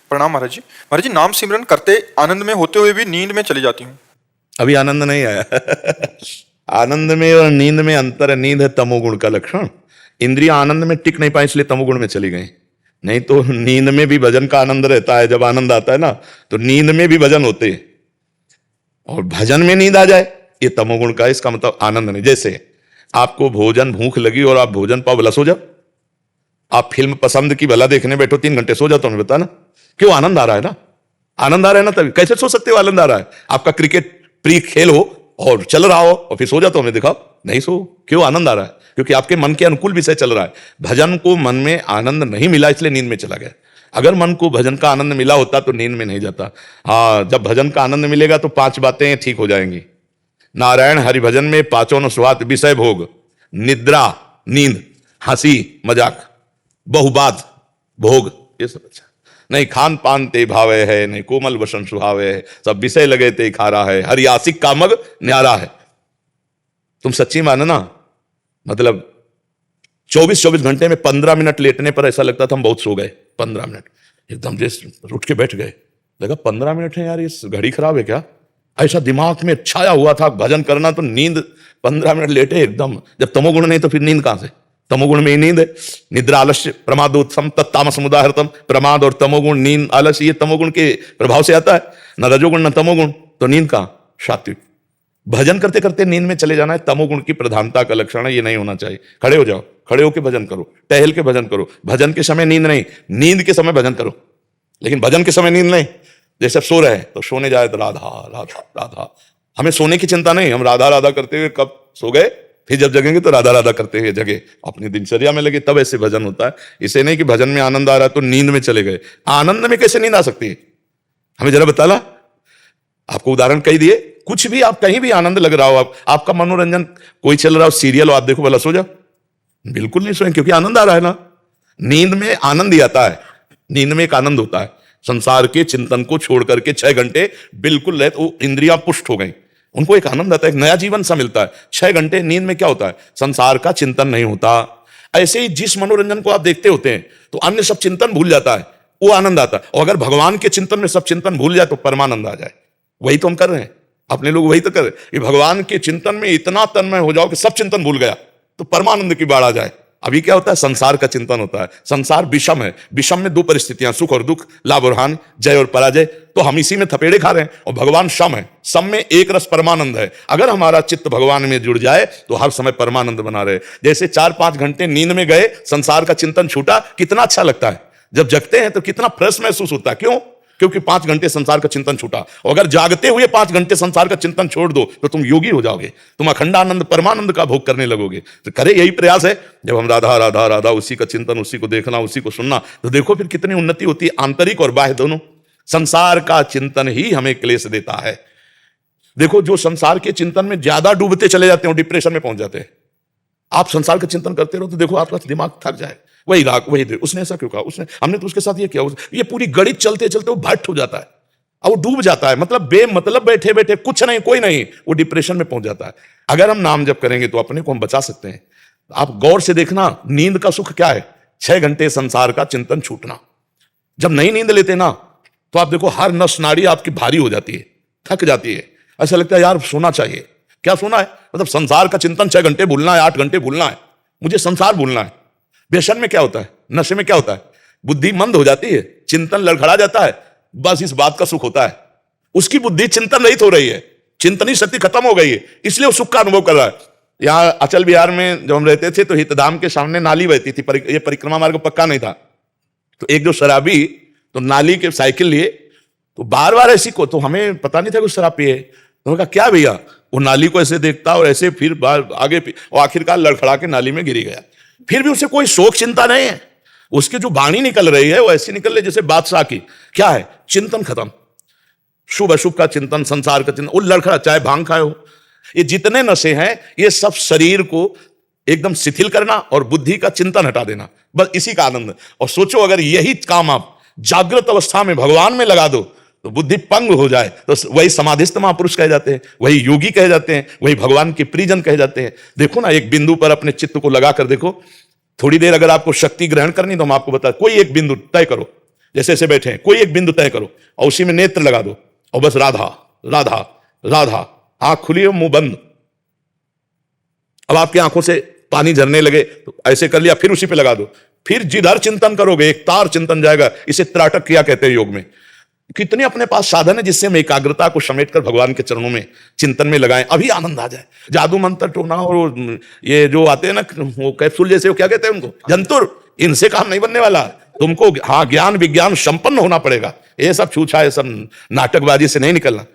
प्रणाम महाराज जी। महाराज जी, नाम सिमरन करते आनंद में होते हुए भी नींद में चली जाती हूँ। अभी आनंद नहीं आया। आनंद में और नींद में अंतर है। नींद है तमोगुण का लक्षण। इंद्रियां आनंद में टिक नहीं पाई इसलिए तमोगुण में चली गई। नहीं तो नींद में भी भजन का आनंद रहता है। जब आनंद आता है ना तो नींद में भी भजन होते हैं, और भजन में नींद आ जाए ये तमोगुण का, इसका मतलब आनंद नहीं। जैसे आपको भोजन भूख लगी और आप भोजन पाव भला सो जाओ। आप फिल्म पसंद की भला देखने बैठो 3 घंटे सो जाओ तो हमें बता ना, क्यों? आनंद आ रहा है ना, आनंद आ रहा है ना, तभी कैसे सो सकते हो? आनंद आ रहा है। आपका क्रिकेट प्रिय खेल हो और चल रहा हो और फिर सो जाओ तो हमें दिखाओ, नहीं सो। क्यों? आनंद आ रहा है, क्योंकि आपके मन के अनुकूल विषय चल रहा है। भजन को मन में आनंद नहीं मिला इसलिए नींद में चला गया। अगर मन को भजन का आनंद मिला होता तो नींद में नहीं जाता। हाँ, जब भजन का आनंद मिलेगा तो 5 बातें ठीक हो जाएंगी। नारायण हरि भजन में पांचों न स्वात विषय भोग, निद्रा, नींद, हंसी मजाक, बहुबात भोग, ये सब अच्छा नहीं। खान पान ते भावे है, नहीं कोमल वसन सुहावे है, सब विषय लगे ते खारा है, हरि आशिक कामग न्यारा है। तुम सच्ची मानना, मतलब 24 घंटे में 15 मिनट लेटने पर ऐसा लगता था हम बहुत सो गए। 15 मिनट एकदम जैसे उठ के बैठ गए, लगा 15 मिनट है यार, ये घड़ी खराब है क्या? ऐसा दिमाग में छाया हुआ था भजन करना, तो नींद 15 मिनट लेटे एकदम। जब तमोगुण नहीं तो फिर नींद कहां से? तमोगुण में ही नींद है। निद्रा आलस्य प्रमादोत्सम तत्तामस उदाहरणम। प्रमाद और तमोगुण, नींद आलस्य, ये तमोगुण के प्रभाव से आता है। न रजोगुण न तमोगुण, तो नींद कहां? सात्विक। भजन करते करते नींद में चले जाना है, तमोगुण की प्रधानता का लक्षण है, ये नहीं होना चाहिए। खड़े हो जाओ, खड़े होकर भजन करो, टहल के भजन करो। भजन के समय नींद नहीं, नींद के समय भजन करो, लेकिन भजन के समय नींद नहीं। जैसे सो रहे हैं तो सोने जाए तो राधा राधा राधा, हमें सोने की चिंता नहीं, हम राधा राधा करते हुए कब सो गए, फिर जब जगेंगे तो राधा राधा करते हुए जगे, अपनी दिनचर्या में लगे, तब ऐसे भजन होता है। इसे नहीं कि भजन में आनंद आ रहा है तो नींद में चले गए। आनंद में कैसे नींद आ सकती है? हमें जरा बता ला। आपको उदाहरण कही दिए, कुछ भी आप कहीं भी आनंद लग रहा हो, आपका मनोरंजन कोई चल रहा हो, सीरियल हो, आप देखो भला सो जाओ? बिल्कुल नहीं सोएं, क्योंकि आनंद आ रहा है ना। नींद में आनंद ही आता है, नींद में एक आनंद होता है। संसार के चिंतन को छोड़ करके 6 घंटे बिल्कुल रहे तो इंद्रियां पुष्ट हो गई, उनको एक आनंद आता है, एक नया जीवन सा मिलता है। 6 घंटे नींद में क्या होता है? संसार का चिंतन नहीं होता। ऐसे ही जिस मनोरंजन को आप देखते होते हैं तो अन्य सब चिंतन भूल जाता है, वो आनंद आता है। और अगर भगवान के चिंतन में सब चिंतन भूल जाए तो परमानंद आ जाए। वही तो हम कर रहे हैं, अपने लोग वही तो कर रहे हैं कि भगवान के चिंतन में इतना तन्मय हो जाओ कि सब चिंतन भूल गया तो परमानंद की बाढ़ आ जाए। अभी क्या होता है? संसार का चिंतन होता है। संसार विषम है, विषम में 2 परिस्थितियां, सुख और दुख, लाभ और हानि, जय और पराजय, तो हम इसी में थपेड़े खा रहे हैं। और भगवान सम है, सम में एक रस परमानंद है। अगर हमारा चित्त भगवान में जुड़ जाए तो हर समय परमानंद बना रहे। जैसे 4-5 घंटे नींद में गए, संसार का चिंतन छूटा, कितना अच्छा लगता है। जब जगते हैं तो कितना फ्रेश महसूस होता है। क्यों? क्योंकि 5 घंटे संसार का चिंतन छूटा। और अगर जागते हुए 5 घंटे संसार का चिंतन छोड़ दो तो तुम योगी हो जाओगे, तुम अखंडानंद परमानंद का भोग करने लगोगे। तो करे यही प्रयास है, जब हम राधा राधा राधा, उसी का चिंतन, उसी को देखना, उसी को सुनना, तो देखो फिर कितनी उन्नति होती है, आंतरिक और बाह्य दोनों। संसार का चिंतन ही हमें क्लेश देता है। देखो, जो संसार के चिंतन में ज्यादा डूबते चले जाते हैं डिप्रेशन में पहुंच जाते हैं। आप संसार का चिंतन करते रहो तो देखो आपका दिमाग थक जाए, वही राग, वही दे, उसने ऐसा क्यों कहा, उसने, हमने तो उसके साथ ये किया, ये पूरी गणित चलते चलते वो भट्ट हो जाता है और वो डूब जाता है। मतलब बेमतलब बैठे बैठे कुछ नहीं, कोई नहीं, वो डिप्रेशन में पहुंच जाता है। अगर हम नाम जप करेंगे तो अपने को हम बचा सकते हैं। आप गौर से देखना, नींद का सुख क्या है? 6 घंटे संसार का चिंतन छूटना। जब नहीं नींद लेते ना तो आप देखो हर नस नाड़ी आपकी भारी हो जाती है, थक जाती है, ऐसा लगता है यार सोना चाहिए। क्या सोना है? मतलब संसार का चिंतन 6 घंटे भूलना है, 8 घंटे भूलना है, मुझे संसार भूलना है। व्यसन में क्या होता है? नशे में क्या होता है? बुद्धि मंद हो जाती है, चिंतन लड़खड़ा जाता है, बस इस बात का सुख होता है। उसकी बुद्धि चिंतन रहित हो रही है, चिंतनी शक्ति खत्म हो गई है, इसलिए वो सुख का अनुभव कर रहा है। यहाँ अचल बिहार में जब हम रहते थे तो हितधाम के सामने नाली बहती थी, ये परिक्रमा मार्ग पक्का नहीं था। तो एक जो शराबी तो नाली के साइकिल लिए, तो बार बार ऐसी को, तो हमें पता नहीं था कि शराब पिए। तो उन्होंने कहा क्या भैया? वो नाली को ऐसे देखता और ऐसे फिर बार आगे, और आखिरकार लड़खड़ा के नाली में गिरी गया। फिर भी उसे कोई शोक चिंता नहीं है, उसकी जो वाणी निकल रही है वो ऐसी निकल रही जैसे बादशाह की। क्या है? चिंतन खत्म, शुभ अशुभ का चिंतन, संसार का चिंतन, वो लड़खड़ा, चाहे भांग खाए हो। ये जितने नशे हैं ये सब शरीर को एकदम शिथिल करना और बुद्धि का चिंतन हटा देना, बस इसी का आनंद। और सोचो अगर यही काम आप जागृत अवस्था में भगवान में लगा दो तो बुद्धि पंग हो जाए तो वही समाधिस्थ महापुरुष कहे जाते हैं, वही योगी कहे जाते हैं, वही भगवान के प्रियजन कहे जाते हैं। देखो ना, एक बिंदु पर अपने चित्त को लगा कर देखो, थोड़ी देर अगर आपको शक्ति ग्रहण करनी तो हम आपको बता, कोई एक बिंदु तय करो, जैसे ऐसे बैठे हैं, कोई एक बिंदु तय करो और उसी में नेत्र लगा दो और बस राधा राधा राधा, आंख खुली और मुंह बंद। अब आपकी आंखों से पानी झरने लगे तो ऐसे कर लिया, फिर उसी पे लगा दो, फिर जिधर चिंतन करोगे एक तार चिंतन जाएगा। इसे त्राटक क्रिया कहते हैं योग में। कितने अपने पास साधन है जिससे हम एकाग्रता को समेटकर भगवान के चरणों में चिंतन में लगाएं, अभी आनंद आ जाए। जादू मंत्र टोना और ये जो आते हैं ना वो कैप्सूल जैसे, वो क्या कहते हैं उनको, जंतुर, इनसे काम नहीं बनने वाला। तुमको हाँ ज्ञान विज्ञान संपन्न होना पड़ेगा। ये सब छूछा, ये सब नाटकबाजी से नहीं निकलना।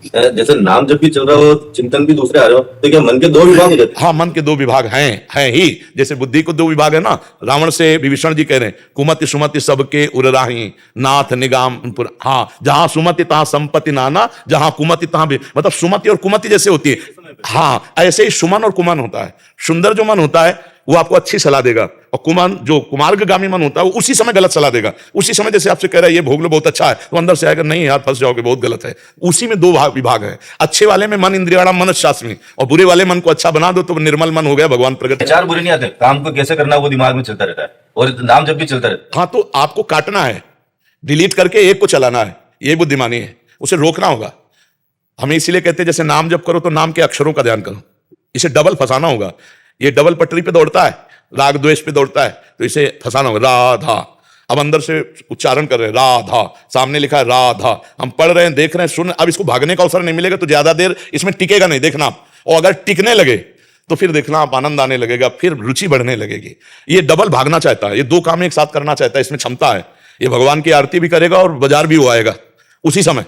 जैसे नाम जब भी चल रहा हो, चिंतन भी दूसरे आ रहे हो, तो क्या मन के दो विभाग हो जाते? हाँ, मन के दो विभाग हैं ही। जैसे बुद्धि को दो विभाग है ना, रावण से विभीषण जी कह रहे हैं, कुमति सुमति सबके उरराही नाथ निगाम। हाँ, जहां सुमति तहां संपत्ति नाना, जहां कुमति तहां भी, मतलब सुमति और कुमति जैसे होती है। हाँ, ऐसे ही सुमन और कुमन होता है। सुंदर जो मन होता है वो आपको अच्छी सलाह देगा, और कुमान जो कुमार्गामी मन होता है वो उसी समय गलत सलाह देगा। उसी समय जैसे आपसे कह रहा है ये भोग लो बहुत अच्छा है, तो अंदर से आएगा नहीं यार फंस जाओगे, बहुत गलत है। उसी में दो विभाग है। अच्छे वाले में मन इंद्रियाणा मनश्शास्मी, और बुरे वाले मन को अच्छा बना दो तो निर्मल मन हो गया, भगवान प्रकट। विचार बुरे नहीं आते, काम को कैसे करना वो दिमाग में चलता रहता है, और नाम जब भी चलता रहता है। हाँ, तो आपको काटना है, डिलीट करके एक को चलाना है, ये बुद्धिमानी है। उसे रोकना होगा। हमें इसीलिए कहते हैं जैसे नाम जब करो तो नाम के अक्षरों का ध्यान करो, इसे डबल फंसाना होगा। ये डबल पटरी पे दौड़ता है, राग द्वेष पे दौड़ता है, तो इसे फंसाना होगा। राधा, अब अंदर से उच्चारण कर रहे हैं राधा, सामने लिखा है राधा, हम पढ़ रहे हैं, देख रहे हैं, सुन। अब इसको भागने का अवसर नहीं मिलेगा तो ज्यादा देर इसमें टिकेगा नहीं, देखना आप। और अगर टिकने लगे तो फिर देखना आप, आनंद आने लगेगा, फिर रुचि बढ़ने लगेगी। ये डबल भागना चाहता है, ये दो काम एक साथ करना चाहता है, इसमें क्षमता है। ये भगवान की आरती भी करेगा और बाजार भी वो आएगा उसी समय।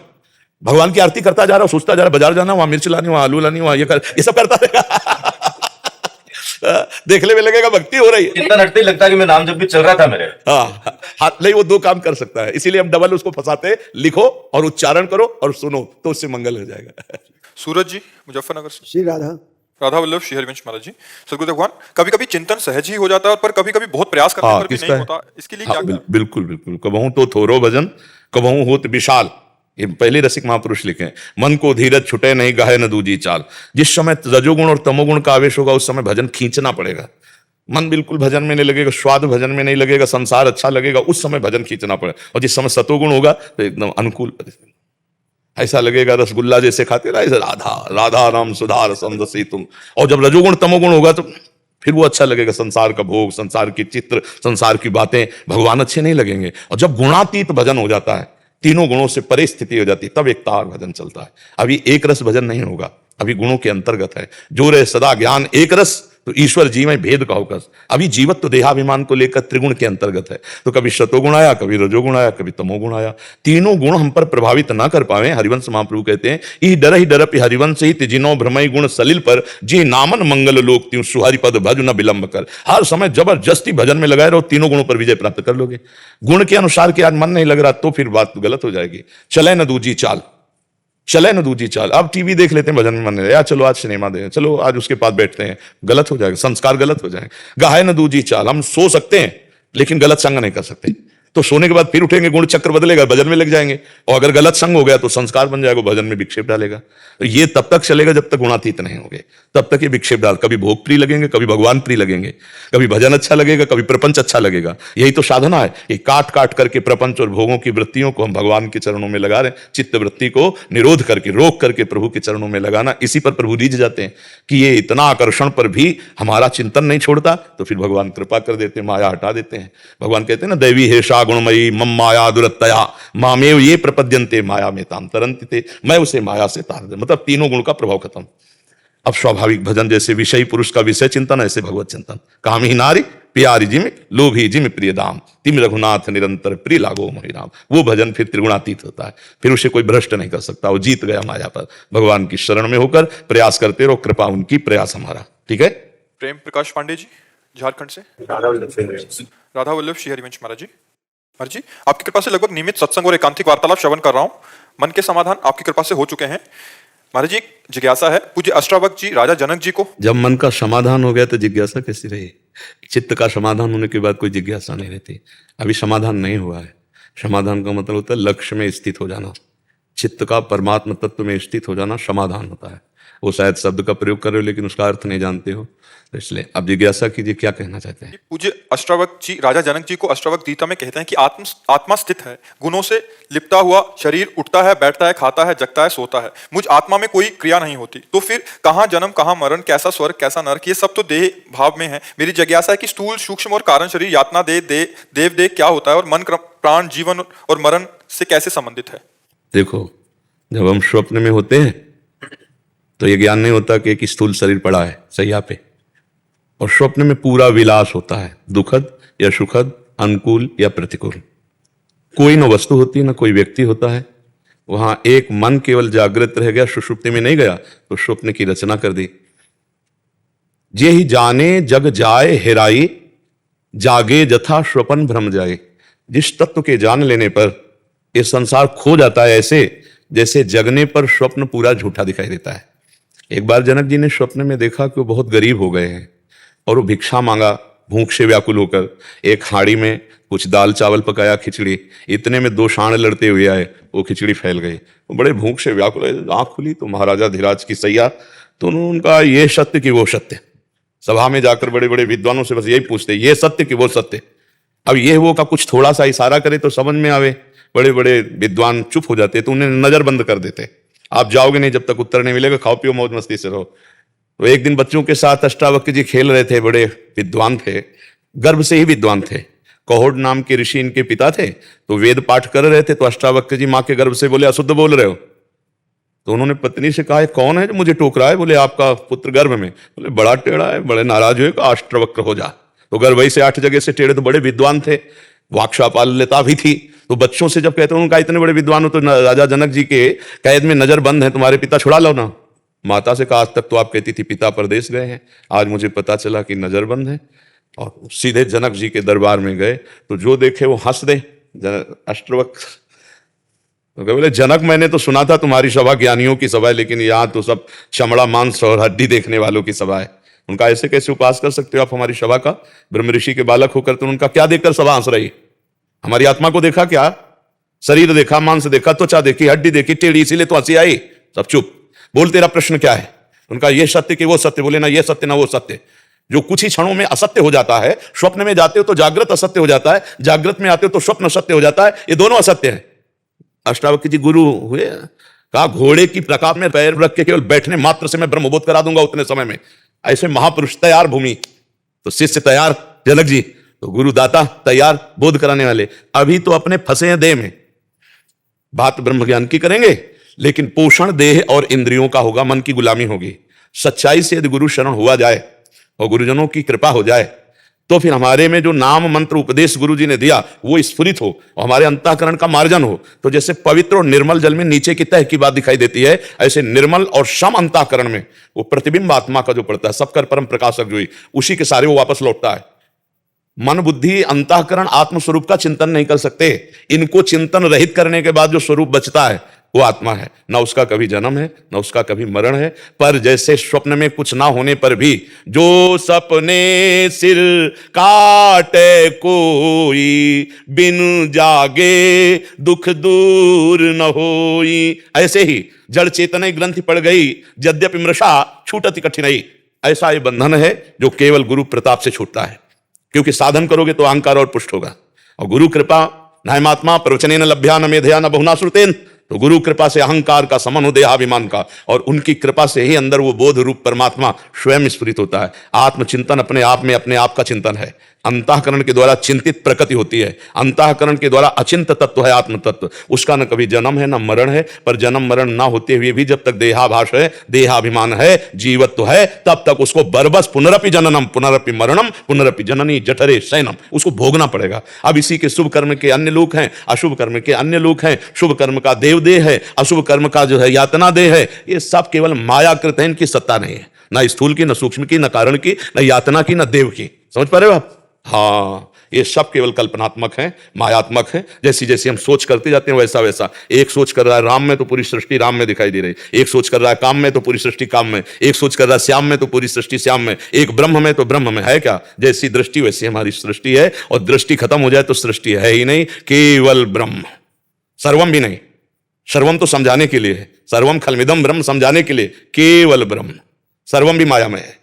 भगवान की आरती करता जा रहा, सोचता जा रहा, बाजार जाना, वहां मिर्च लानी, वहां आलू लानी, वहां ये सब करता रहेगा। देखने में लगेगा भक्ति हो रही है, चिंतन हटते ही लगता है कि मैं नाम जब भी चल रहा था मेरे। हाँ, हाथ नहीं, वो दो काम कर सकता है, इसीलिए हम डबल उसको फंसाते हैं। लिखो और उच्चारण करो और सुनो तो उससे मंगल हो जाएगा। सूरज जी मुजफ्फरनगर से। श्री राधा। राधा वल्लभ श्री हरिवंश महाराज जी। सदगुरु भगवान, कभी कभी चिंतन सहज ही हो जाता है, पर कभी कभी बहुत प्रयास करने हाँ, पर भी किसका नहीं है? होता, इसके लिए हाँ, क्या बिल्कुल बिल्कुल। कबहू तो थोरो भजन, कबहू होत विशाल, ये पहले रसिक महापुरुष लिखे हैं। मन को धीरज छुटे नहीं, गाहे न दूजी चाल। जिस समय रजोगुण और तमोगुण का आवेश होगा उस समय भजन खींचना पड़ेगा। मन बिल्कुल भजन में नहीं लगेगा, स्वाद भजन में नहीं लगेगा, संसार अच्छा लगेगा, उस समय भजन खींचना पड़ेगा। और जिस समय सतोगुण होगा तो एकदम अनुकूल, ऐसा लगेगा रसगुल्ला जैसे खाते रहा, ऐसा राधा राधा नाम सुधार समदसी तुम। और जब रजोगुण तमोगुण होगा तो फिर वो अच्छा लगेगा, संसार का भोग, संसार की चित्र, संसार की बातें, भगवान अच्छे नहीं लगेंगे। और जब गुणातीत भजन हो जाता है, तीनों गुणों से परे स्थिति हो जाती है, तब एक तार भजन चलता है। अभी एक रस भजन नहीं होगा, अभी गुणों के अंतर्गत है। जो रहे सदा ज्ञान एक रस, तो ईश्वर जी में भेद का होकर। अभी जीवत तो देहाभिमान को लेकर त्रिगुण के अंतर्गत है, तो कभी शतोगुण आया, कभी रजोगुण आया, कभी तमोगुण आया। तीनों गुण हम पर प्रभावित ना कर पावे। हरिवंश महाप्रभु कहते हैं, ई डर ही डरप हरिवंश ही तिजिनो भ्रमई गुण सलिल पर, जी नामन मंगल लोक त्यों सुहरि पद भज न विलंब कर। हर समय जबरदस्ती भजन में लगाए रहो, तीनों गुणों पर विजय प्राप्त कर लोगे। गुण के अनुसार के आज मन नहीं लग रहा तो फिर बात गलत हो जाएगी। चले न दूजी चाल, चले न दूजी चाल। अब टीवी देख लेते हैं, भजन में मन नहीं, यार चलो आज सिनेमा देखें, चलो आज उसके पास बैठते हैं, गलत हो जाएगा, संस्कार गलत हो जाएंगे। गाहे न दूजी चाल, हम सो सकते हैं लेकिन गलत संग नहीं कर सकते। तो सोने के बाद फिर उठेंगे, गुण चक्र बदलेगा, भजन में लग जाएंगे, और अगर गलत संग हो गया तो संस्कार बन जाएगा, भजन में विक्षेप डालेगा। तो ये तब तक चलेगा जब तक गुणातीत नहीं होंगे, तब तक ये विक्षेप डाल, कभी भोग प्रिय लगेंगे, कभी भगवान प्रिय लगेंगे, कभी भजन अच्छा लगेगा, कभी प्रपंच अच्छा लगेगा। यही तो साधना है, ये काट काट करके प्रपंच और भोगों की वृत्तियों को हम भगवान के चरणों में लगा रहे हैं। चित्त वृत्ति को निरोध करके, रोक करके प्रभु के चरणों में लगाना। इसी पर प्रभु रीझ जाते हैं कि ये इतना आकर्षण पर भी हमारा चिंतन नहीं छोड़ता, तो फिर भगवान कृपा कर देते हैं, माया हटा देते हैं। भगवान कहते हैं ना, दैवी हेषा गुणमयी मम माया दुरत्तया मामेव ये प्रपद्यन्ते माया में ताम तरन्ति ते। मैं उसे माया से तार दे, मतलब तीनों गुण का प्रभाव खत्म। अब स्वाभाविक भजन, जैसे विषयी पुरुष का विषय चिंतन, ऐसे भगवत चिंतन। कामी नारी प्यारी जिम, लोभी जिम प्रिय दाम, तिम रघुनाथ निरंतर प्रिय लागो मोहि राम। वो भजन फिर त्रिगुणातीत होता है, फिर उसे कोई भ्रष्ट नहीं कर सकता, वो जीत गया माया पर। भगवान की शरण में होकर प्रयास करते रहो, कृपा उनकी, प्रयास हमारा। ठीक है। प्रेम प्रकाश पांडे जी झारखंड से। राधा वल्लभ श्री हरिवंश महाराज जी। महाराज जी, आपकी कृपा से लगभग नियमित सत्संग और एकांतिक वार्तालाप श्रवण कर रहा हूँ। मन के समाधान आपकी कृपा से हो चुके हैं। महाराज जी, जिज्ञासा है, पूज्य अष्टावक्र जी राजा जनक जी को। जब मन का समाधान हो गया तो जिज्ञासा कैसी रही? चित्त का समाधान होने के बाद कोई जिज्ञासा नहीं रहती। अभी समाधान नहीं हुआ है। समाधान का मतलब होता है लक्ष्य में स्थित हो जाना, चित्त का परमात्मा तत्व में स्थित हो जाना समाधान होता है। वो शायद शब्द का प्रयोग कर रहे हो लेकिन उसका अर्थ नहीं जानते हो, तो इसलिए अब जिज्ञासा कीजिए क्या कहना चाहते हैं। पूज्य अष्टावक्र जी, राजा जनक जी को अष्टावक्र गीता में कहते हैं कि आत्मा स्थित है, गुणों से लिपटा हुआ शरीर उठता है, बैठता है, खाता है, जगता है, सोता है, मुझ आत्मा में कोई क्रिया नहीं होती, तो फिर कहाँ जन्म, कहाँ मरण, कैसा स्वर्ग, कैसा नरक, ये सब तो देह भाव में है। मेरी जिज्ञासा है कि स्थूल, सूक्ष्म और कारण शरीर, यातना देव देह क्या होता है और मन, प्राण, जीवन और मरण से कैसे संबंधित है? देखो, जब हम स्वप्न में होते हैं तो ये ज्ञान नहीं होता कि एक स्थूल शरीर पड़ा है सैया पे, और स्वप्न में पूरा विलास होता है, दुखद या सुखद, अनुकूल या प्रतिकूल। कोई न वस्तु होती न कोई व्यक्ति होता है, वहां एक मन केवल जागृत रह गया, सुषुप्ति में नहीं गया, तो स्वप्न की रचना कर दी। जे ही जाने जग जाए हेराई, जागे जथा स्वपन भ्रम जाए। जिस तत्व के जान लेने पर यह संसार खो जाता है, ऐसे जैसे जगने पर स्वप्न पूरा झूठा दिखाई देता है। एक बार जनक जी ने स्वप्न में देखा कि वो बहुत गरीब हो गए हैं और वो भिक्षा मांगा भूख से व्याकुल होकर। एक हाड़ी में कुछ दाल चावल पकाया, खिचड़ी, इतने में 2 सांड लड़ते हुए आए, वो खिचड़ी फैल गई। वो बड़े भूख से व्याकुल है, आंख खुली तो महाराजा धीराज की सैया, तो उन्होंने उनका ये सत्य कि वो सत्य। सभा में जाकर बड़े बड़े विद्वानों से बस यही पूछते, ये सत्य कि वो सत्य। अब ये वो का कुछ थोड़ा सा इशारा करे तो समझ में आवे, बड़े बड़े विद्वान चुप हो जाते, तो उन्हें नजर बंद कर देते, आप जाओगे नहीं जब तक उत्तर नहीं मिलेगा, खाओ पियो मौज मस्ती से रहो। तो एक दिन बच्चों के साथ अष्टावक्र जी खेल रहे थे, बड़े विद्वान थे, गर्भ से ही विद्वान थे। कहोड़ नाम के ऋषि इनके पिता थे, तो वेद पाठ कर रहे थे, तो अष्टावक्र जी माँ के गर्भ से बोले, अशुद्ध बोल रहे हो। तो उन्होंने पत्नी से कहा, कौन है जो मुझे टोक रहा है? बोले, आपका पुत्र गर्भ में। बोले, बड़ा टेढ़ा है, बड़े नाराज हुए, अष्टावक्र हो जा। तो गर्भ वही से 8 जगह से टेढ़े, तो बड़े विद्वान थे, वाक्शापाल्यता भी थी। तो बच्चों से जब कहते हैं उनका इतने बड़े विद्वान हो, तो राजा जनक जी के कैद में नजर बंद है, तुम्हारे पिता छुड़ा लो ना। माता से कहा, आज तक तो आप कहती थी पिता परदेश गए हैं, आज मुझे पता चला कि नजर बंद है। और सीधे जनक जी के दरबार में गए, तो जो देखे वो हंस दे। अष्टावक्र तो बोले, जनक मैंने तो सुना था तुम्हारी सभा ज्ञानियों की सभा है, लेकिन यहाँ तो सब चमड़ा मांस और हड्डी देखने वालों की सभा है। उनका ऐसे कैसे उपास कर सकते हो आप हमारी सभा का? ब्रह्म ऋषि के बालक होकर तो उनका क्या देखकर सभा हंस रही? हमारी आत्मा को देखा क्या? शरीर देखा, मांस देखा, त्वचा देखी, हड्डी देखी, टेढ़ी, इसीलिए तो हंसी आई। सब चुप। बोल, तेरा प्रश्न क्या है? उनका ये सत्य कि वो सत्य। बोले, ना ये सत्य ना वो सत्य। जो कुछ ही क्षणों में असत्य हो जाता है, स्वप्न में जाते हो तो जागृत असत्य हो जाता है, जागृत में आते हो तो स्वप्न सत्य हो जाता है, ये दोनों असत्य है। अष्टावक्र जी गुरु हुए, कहा, घोड़े की प्रकार में पैर रख के केवल बैठने मात्र से मैं ब्रह्मबोध करा दूंगा उतने समय में। ऐसे महापुरुष तैयार भूमि, तो शिष्य तैयार जनक जी, तो गुरु दाता तैयार बोध कराने वाले। अभी तो अपने फंसे हैं देह में, बात ब्रह्म ज्ञान की करेंगे, लेकिन पोषण देह और इंद्रियों का होगा, मन की गुलामी होगी। सच्चाई से यदि गुरु शरण हुआ जाए और गुरुजनों की कृपा हो जाए, तो फिर हमारे में जो नाम मंत्र उपदेश गुरु जी ने दिया वो स्फुरित हो और हमारे अंतःकरण का मार्जन हो। तो जैसे पवित्र और निर्मल जल में नीचे की तह की बात दिखाई देती है, ऐसे निर्मल और सम अंतःकरण में वो प्रतिबिंब आत्मा का जो पड़ता है, सबकर परम प्रकाशक जो ही, उसी के सारे वो वापस लौटता है। मन बुद्धि अंतःकरण आत्म स्वरूप का चिंतन नहीं कर सकते। इनको चिंतन रहित करने के बाद जो स्वरूप बचता है वो आत्मा है। ना उसका कभी जन्म है, ना उसका कभी मरण है। पर जैसे स्वप्न में कुछ ना होने पर भी जो सपने सिर काटे कोई, बिन जागे दुख दूर न होई, ऐसे ही जड़ चेतन ग्रंथि पड़ गई, यद्यपि मृषा छूटति कठिनाई। ऐसा ये बंधन है जो केवल गुरु प्रताप से छूटता है, क्योंकि साधन करोगे तो अहंकार और पुष्ट होगा। और गुरु कृपा नायमात्मा प्रवचनेन लभ्या न मेधया न बहुना श्रुतेन, तो गुरु कृपा से अहंकार का समन हो देहाभिमान का, और उनकी कृपा से ही अंदर वो बोध रूप परमात्मा स्वयं स्फुरित होता है। आत्मचिंतन अपने आप में अपने आप का चिंतन है। अंतःकरण के द्वारा चिंतित प्रकृति होती है, अंतःकरण के द्वारा अचिंत तत्व है आत्म तत्व। उसका न कभी जन्म है न मरण है। पर जन्म मरण ना होते हुए भी जब तक देहाभास है, देहाभिमान है, जीवत्व है, तब तक उसको बरबस पुनरपि जननम पुनरपि मरणम पुनरपि जननी जठरे शयनम, उसको भोगना पड़ेगा। अब इसी के शुभ कर्म के अन्य लोक हैं, अशुभ कर्म के अन्य लोक हैं। शुभ कर्म का देव देह है, अशुभ कर्म का जो है यातना देह है। ये सब केवल मायाकृत है, इनकी सत्ता नहीं है, ना स्थूल की, न सूक्ष्म की, न कारण की, न यातना की, न देव की। समझ पा रहे हो आप? हाँ, ये सब केवल कल्पनात्मक है, मायात्मक है। जैसी जैसी हम सोच करते जाते हैं वैसा वैसा। एक सोच कर रहा है राम में तो पूरी सृष्टि राम में दिखाई दे रही, एक सोच कर रहा है काम में तो पूरी सृष्टि काम में, एक सोच कर रहा है श्याम में तो पूरी सृष्टि श्याम में, एक ब्रह्म में तो ब्रह्म में। है क्या? जैसी दृष्टि वैसी हमारी सृष्टि है, और दृष्टि खत्म हो जाए तो सृष्टि है ही नहीं, केवल ब्रह्म, सर्वम भी नहीं। सर्वम तो समझाने के लिए है, सर्वम खलमिदम ब्रह्म समझाने के लिए, केवल ब्रह्म, सर्वम भी माया में है।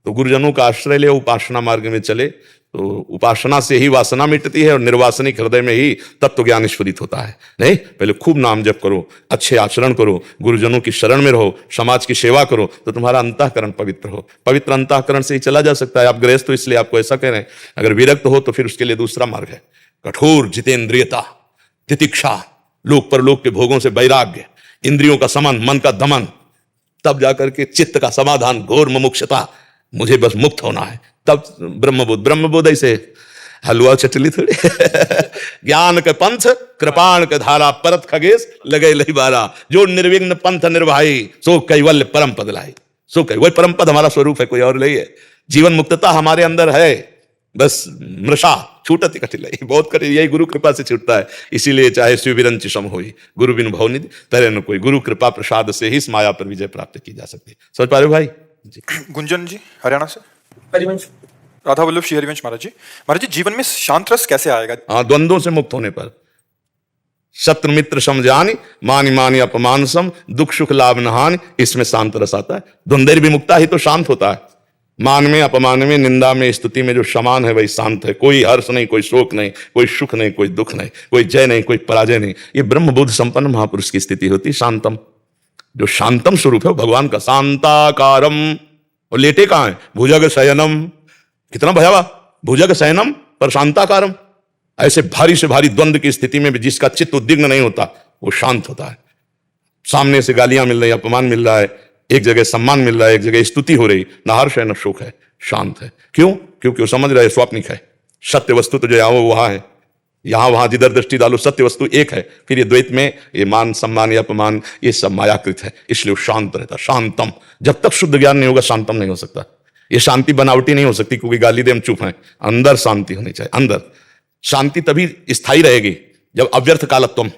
तो गुरुजनों का आश्रय ले, उपासना मार्ग में चले, तो उपासना से ही वासना मिटती है और निर्वासनिक हृदय में ही तत्व ज्ञान स्फुरित होता है। नहीं, पहले खूब नाम जप करो, अच्छे आचरण करो, गुरुजनों की शरण में रहो, समाज की सेवा करो, तो तुम्हारा अंतःकरण पवित्र हो। पवित्र अंतःकरण से ही चला जा सकता है। आप गृहस्थ तो इसलिए आपको ऐसा कह रहे हैं, अगर विरक्त हो तो फिर उसके लिए दूसरा मार्ग है, कठोर जितेंद्रियता, तितिक्षा, लोक परलोक के भोगों से वैराग्य, इंद्रियों का समन, मन का दमन, तब जाकर के चित्त का समाधान, घोर मुमुक्षुता, मुझे बस मुक्त होना है, तब ब्रह्मबोध। ब्रह्मबोध ऐसे हलवा चटली थोड़ी ज्ञान के पंथ कृपाण के धारा, परत खगेश लगे लही बारा, जो निर्विघ्न पंथ निर्वाही, सो कैवल्य परम पद लाई। सो वही परम पद हमारा स्वरूप है, कोई और नहीं है। जीवन मुक्तता हमारे अंदर है, बस मृषा छूटत कटिलाई, बहुत कठिन, यही गुरु कृपा से छूटता है। इसीलिए चाहे शिवविरंच सम होई, गुरु बिनु भव निधि तरे न कोई, गुरु कृपा प्रसाद से ही इस माया पर विजय प्राप्त की जा सकती है। समझ पा रहे हो भाई जी? गुंजन जी हरियाणा से। हरिवंश। राधा वल्लभ श्री हरिवंश महाराज जी। महाराज जी, जीवन में शांत रस कैसे आएगा? हाँ, द्वंद्वों से मुक्त होने पर, शत्रु मित्र समझानी, मानी मानी अपमान सम, दुख सुख लाभ नहानि, इसमें शांत रस आता है। द्वंद्व विमुक्ता ही तो शांत होता है। मान में, अपमान में, निंदा में, स्तुति में जो समान है वही शांत है। कोई हर्ष नहीं, कोई शोक नहीं, कोई सुख नहीं, कोई दुख नहीं, कोई जय नहीं, कोई पराजय नहीं। ये ब्रह्मबोध संपन्न महापुरुष की स्थिति होती। शांतम, जो शांतम स्वरूप है भगवान का, शांताकारम। और लेटे कहां है? भुजग शयनम, कितना भयावह, भुजग शयनम पर शांताकारम। ऐसे भारी से भारी द्वंद्व की स्थिति में भी जिसका चित्त उद्विग्न नहीं होता, वो शांत होता है। सामने से गालियां मिल रही, अपमान मिल रहा है, एक जगह सम्मान मिल रहा है, एक जगह स्तुति हो रही, ना हर्ष है ना शोक है, शांत है। क्यों? क्योंकि वो समझ रहा है स्वाप्निक है। सत्य वस्तु तो जो है वो वहां है, यहां वहां जिधर दृष्टि डालो सत्य वस्तु एक है। फिर ये द्वैत में ये मान सम्मान या अपमान ये सब मायाकृत है, इसलिए वो शांत रहता। शांतम, जब तक शुद्ध ज्ञान नहीं होगा शांतम नहीं हो सकता। ये शांति बनावटी नहीं हो सकती, क्योंकि गाली दे हम चुप हैं। अंदर शांति होनी चाहिए। अंदर शांति तभी स्थायी रहेगी जब अव्यर्थ कालत्वम,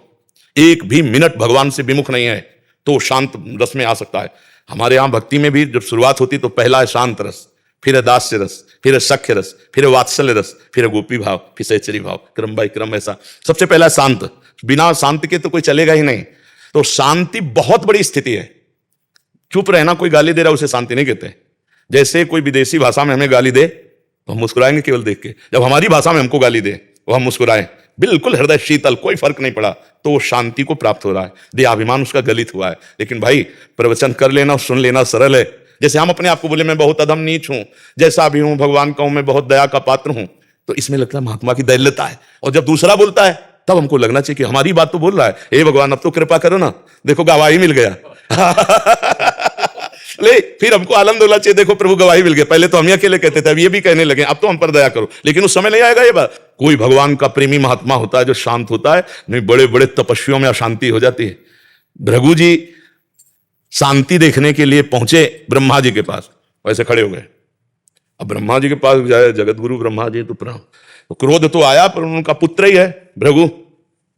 एक भी मिनट भगवान से विमुख नहीं है तो शांत रस में आ सकता है। हमारे यहां भक्ति में भी जब शुरुआत होती तो पहला है शांत रस, फिर है दास्य रस, फिर है सख्य रस, फिर है वात्सल्य रस, फिर है गोपी भाव, फिर सहचरी भाव, क्रम बाई क्रम ऐसा। सबसे पहला शांत, बिना शांति के तो कोई चलेगा ही नहीं। तो शांति बहुत बड़ी स्थिति है। चुप रहना, कोई गाली दे रहा उसे शांति नहीं कहते। जैसे कोई विदेशी भाषा में हमें गाली दे तो हम मुस्कुराएंगे केवल देख के, जब हमारी भाषा में हमको गाली दे वो हम मुस्कुराएं, बिल्कुल हृदय शीतल, कोई फर्क नहीं पड़ा, तो वो शांति को प्राप्त हो रहा है। देहाभिमान उसका गलित हुआ है। लेकिन भाई प्रवचन कर लेना, सुन लेना सरल है। जैसे हम अपने आप को बोले मैं बहुत अधम नीच हूं, जैसा भी हूं, भगवान का हूं, मैं बहुत दया का पात्र हूं, तो इसमें लगता है महात्मा की दैल्यता है। और जब दूसरा बोलता है तब हमको लगना चाहिए कि हमारी बात तो बोल रहा है, हे भगवान अब तो कृपा करो ना, देखो गवाही मिल गया ले, फिर हमको आनंद होना चाहिए, देखो प्रभु गवाही मिल गया। पहले तो हम ही अकेले कहते थे, अब ये भी कहने लगे अब तो हम पर दया करो। लेकिन उस समय नहीं आएगा ये बात। कोई भगवान का प्रेमी महात्मा होता है जो शांत होता है, नहीं बड़े बड़े तपस्वियों में अशांति हो जाती है। भृगु जी शांति देखने के लिए पहुंचे ब्रह्मा जी के पास, वैसे खड़े हो गए। अब ब्रह्मा जी के पास जाए, जगत गुरु ब्रह्मा जी, तो क्रोध तो आया, पर उनका पुत्र ही है भृगु।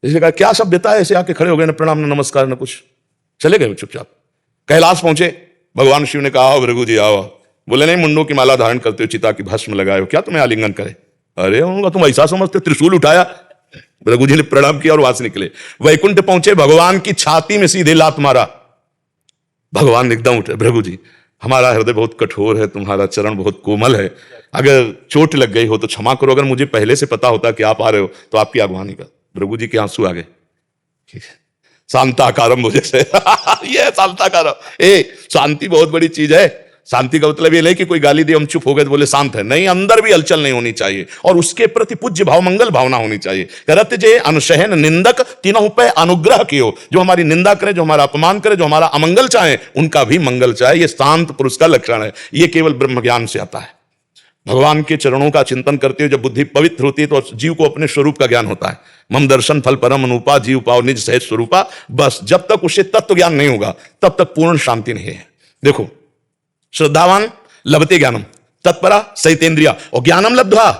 इसलिए कहा क्या सभ्यता है, ऐसे आके खड़े हो गए, न प्रणाम न नमस्कार न कुछ, चले गए चुपचाप। कैलाश पहुंचे, भगवान शिव ने कहा आओ भृगु जी आओ। बोले नहीं, मुंडों की माला धारण करते हो, चिता की भस्म लगाए हो, क्या तुम्हें आलिंगन करे? अरे उनका तुम ऐसा समझते, त्रिशूल उठाया। भृगु जी ने प्रणाम किया और वहां से निकले। वैकुंठ पहुंचे, भगवान की छाती में सीधे लात मारा। भगवान एकदम उठे, भृगु जी हमारा हृदय बहुत कठोर है, तुम्हारा चरण बहुत कोमल है, अगर चोट लग गई हो तो क्षमा करो, अगर मुझे पहले से पता होता कि आप आ रहे हो तो आपकी अगवानी का। भृगु जी के आंसू आ गए। ठीक है, शांताकारम मुझे से ये शांताकारम। शांति बहुत बड़ी चीज है। शांति का मतलब ये नहीं कि कोई गाली दे हम चुप हो गए तो बोले शांत है, नहीं, अंदर भी हलचल नहीं होनी चाहिए और उसके प्रति पूज्य भाव, मंगल भावना होनी चाहिए। करत जे अनुशहन निंदक तीनों पे अनुग्रह कियो, जो हमारी निंदा करे, जो हमारा अपमान करे, जो हमारा अमंगल चाहे, उनका भी मंगल चाहे। ये शांत पुरुष का लक्षण है। ये केवल ब्रह्म ज्ञान से आता है। भगवान के चरणों का चिंतन करते हुए जब बुद्धि पवित्र होती है तो जीव को अपने स्वरूप का ज्ञान होता है। मम दर्शन फल परम अनुपा, जीव पाओ निज सहज स्वरूपा। बस जब तक उसे तत्व ज्ञान नहीं होगा तब तक पूर्ण शांति नहीं है। देखो, श्रद्धावान लभते ज्ञानम तत्परा सहितेन्द्रिया और ज्ञानम लब्ध्वा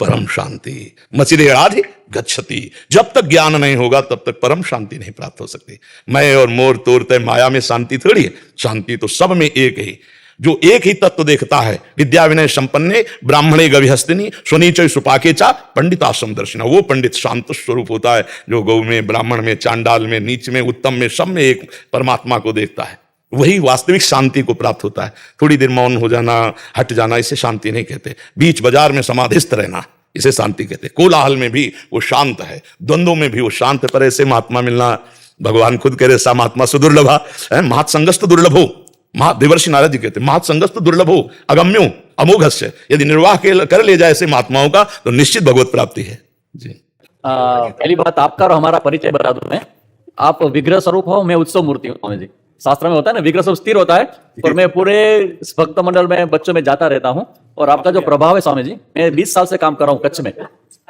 परम शांति मचिरेणाधि गच्छति। जब तक ज्ञान नहीं होगा तब तक परम शांति नहीं प्राप्त हो सकती। मैं और मोर तोर तय माया में शांति थोड़ी है, शांति तो सब में एक ही। जो एक ही तत्व देखता है, विद्या विनय संपन्ने ब्राह्मणे गविहस्तिनी स्वनीच सुपाके चा पंडित आश्रम दर्शना, वो पंडित शांत स्वरूप होता है जो गौ में, ब्राह्मण में, चांडाल में, नीच में, उत्तम में, सब में एक परमात्मा को देखता है। वही वास्तविक शांति को प्राप्त होता है। थोड़ी देर मौन हो जाना, हट जाना, इसे शांति नहीं कहते। बीच बाजार में समाधिस्थ रहना, इसे शांति कहते। कोलाहल में भी वो शांत है, द्वंद्वों में भी वो शांत है। पर ऐसे महात्मा मिलना, भगवान खुद कह रहे सा महात्मा सुदुर्लभा, महत्संगस्त दुर्लभो, देवर्षि नारद जी कहते महत्संगस्त दुर्लभो अगम्यो अमोघस्य। यदि निर्वाह कर ले जाए ऐसे महात्माओं का तो निश्चित भगवत प्राप्ति है जी। पहली बात आपका और हमारा परिचय बता दूं मैं। आप विग्रह स्वरूप हो, मैं उत्सव मूर्ति हूँ स्वामी जी। शास्त्र में होता है ना, विग्रह स्वरूप स्थिर होता है, और मैं पूरे भक्त मंडल में बच्चों में जाता रहता हूँ। और आपका जो प्रभाव है स्वामी जी, मैं 20 साल से काम कर रहा हूँ कच्छ में,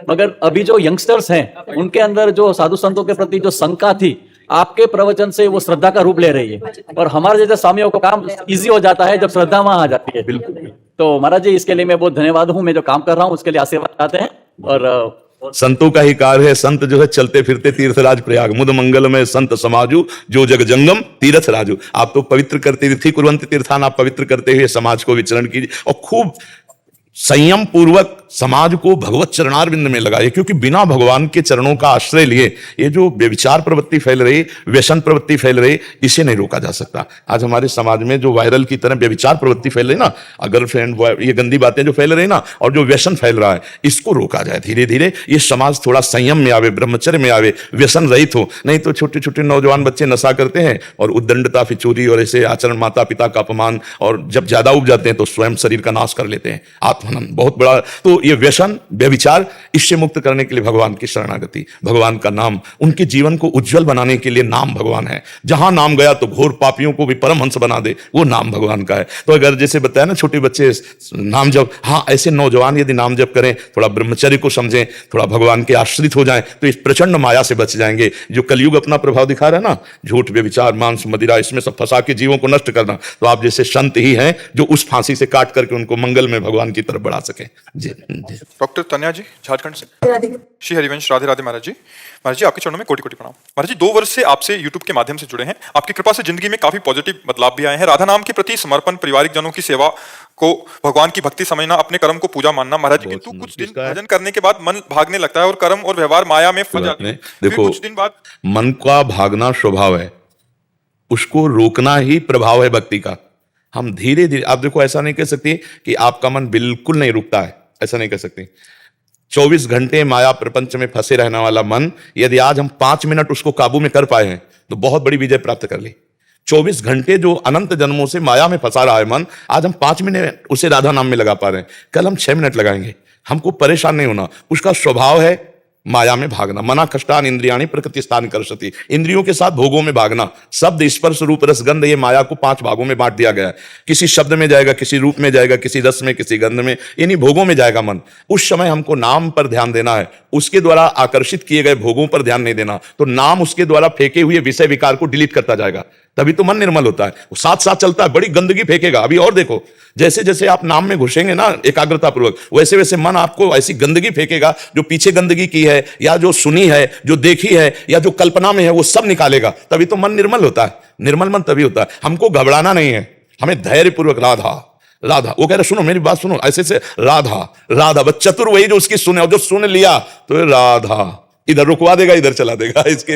मगर अभी जो यंगस्टर्स हैं उनके अंदर जो साधु संतों के प्रति जो शंका थी, आपके प्रवचन से वो श्रद्धा का रूप ले रही है। और हमारे जैसे स्वामियों को काम इजी हो जाता है जब श्रद्धा वहां आ जाती है। बिल्कुल। तो महाराज जी, इसके लिए मैं बहुत धन्यवाद हूँ। मैं जो काम कर रहा हूँ उसके लिए आशीर्वाद चाहते हैं। और संतों का ही कार्य है। संत जो है चलते फिरते तीर्थराज प्रयाग, मुद मंगल में संत समाजू, जो जग जंगम तीर्थ राजू। आप तो पवित्र करते तीर्थी कुर्वन्ति तीर्थान, आप पवित्र करते हुए समाज को विचरण कीजिए और खूब संयम पूर्वक समाज को भगवत चरणारविंद में लगाए। क्योंकि बिना भगवान के चरणों का आश्रय लिए ये जो व्यभिचार प्रवृत्ति फैल रही, व्यसन प्रवृत्ति फैल रही, इसे नहीं रोका जा सकता। आज हमारे समाज में जो वायरल की तरह व्यभिचार प्रवृत्ति फैल रही ना, गर्लफ्रेंड, ये गंदी बातें जो फैल रही ना, और जो व्यसन फैल रहा है, इसको रोका जाए धीरे धीरे। ये समाज थोड़ा संयम में आवे, ब्रह्मचर्य में आवे, व्यसन रहित हो। नहीं तो छोटे छोटे नौजवान बच्चे नशा करते हैं और उद्दंडता, फिचूरी और ऐसे आचरण, माता पिता का अपमान, और जब ज्यादा उग जाते हैं तो स्वयं शरीर का नाश कर लेते हैं। आत्महनन बहुत बड़ा। तो ये व्यसन, व्यभिचार, इससे मुक्त करने के लिए भगवान की शरणागति, भगवान का नाम, उनके जीवन को उज्जवल बनाने के लिए नाम भगवान है। जहां नाम गया तो घोर पापियों को भी परमहंस बना दे, वो नाम भगवान का है। तो अगर जैसे बताया ना छोटे बच्चे नाम जप, हाँ ऐसे नौजवान यदि नाम जप करें, थोड़ा ब्रह्मचर्य को समझें, थोड़ा भगवान के आश्रित हो जाएं, तो इस प्रचंड माया से बच जाएंगे। जो कलयुग अपना प्रभाव दिखा रहा है ना, झूठ, व्यभिचार, मांस, मदिरा, इसमें सब फंसा के जीवों को नष्ट करना, तो आप जैसे संत ही हैं जो उस फांसी से काट करके उनको मंगल में भगवान की तरफ बढ़ा सके। जी। डॉक्टर तन्या जी झारखंड से। श्री हरिवंश, राधे राधे महाराज जी। महाराज जी, आपके चरणों में कोटि कोटि प्रणाम। महाराज जी, 2 वर्ष से आपसे यूट्यूब के माध्यम से जुड़े हैं। आपकी कृपा से जिंदगी में काफी पॉजिटिव बदलाव भी आए हैं। राधा नाम के प्रति समर्पण, पारिवारिक जनों की सेवा को भगवान की भक्ति समझना, अपने कर्म को पूजा मानना। महाराज जी, किंतु कुछ दिन भजन करने के बाद मन भागने लगता है और कर्म और व्यवहार माया में फंस जाते हैं। देखो, कुछ दिन बाद मन का भागना स्वभाव है, उसको रोकना ही प्रभाव है भक्ति का। हम धीरे धीरे, आप देखो, ऐसा नहीं कह सकते कि आपका मन बिल्कुल नहीं रुकता है, ऐसा नहीं कह सकते। 24 घंटे माया प्रपंच में फंसे रहने वाला मन, यदि आज हम 5 मिनट उसको काबू में कर पाए हैं तो बहुत बड़ी विजय प्राप्त कर ली। 24 घंटे जो अनंत जन्मों से माया में फंसा रहा है मन, आज हम 5 मिनट उसे राधा नाम में लगा पा रहे हैं, कल हम 6 मिनट लगाएंगे। हमको परेशान नहीं होना। उसका स्वभाव है माया में भागना। मना कष्टान इंद्रियाणी प्रकृति स्थान करसती, इंद्रियों के साथ भोगों में भागना। शब्द, स्पर्श, रूप, रस, गंध, ये माया को 5 भागों में बांट दिया गया है। किसी शब्द में जाएगा, किसी रूप में जाएगा, किसी रस में, किसी गंध में, इन्हीं भोगों में जाएगा मन। उस समय हमको नाम पर ध्यान देना है, उसके द्वारा आकर्षित किए गए भोगों पर ध्यान नहीं देना। तो नाम उसके द्वारा फेंके हुए विषय विकार को डिलीट करता जाएगा, तभी तो मन निर्मल होता है। वो साथ साथ चलता है, बड़ी गंदगी फेंकेगा। अभी और देखो, जैसे जैसे आप नाम में घुसेंगे ना एकाग्रता पूर्वक, वैसे वैसे मन आपको ऐसी गंदगी फेंकेगा, जो पीछे गंदगी की है, या जो सुनी है, जो देखी है, या जो कल्पना में है, वो सब निकालेगा। तभी तो मन निर्मल होता है। निर्मल मन तभी होता है। हमको घबराना नहीं है, हमें धैर्य पूर्वक राधा राधा, वो कह रहे सुनो मेरी बात सुनो, ऐसे से राधा राधा, बस चतुर वही जो उसकी सुने, और जो सुन लिया तो राधा, इधर रुकवा देगा, इधर चला देगा। इसके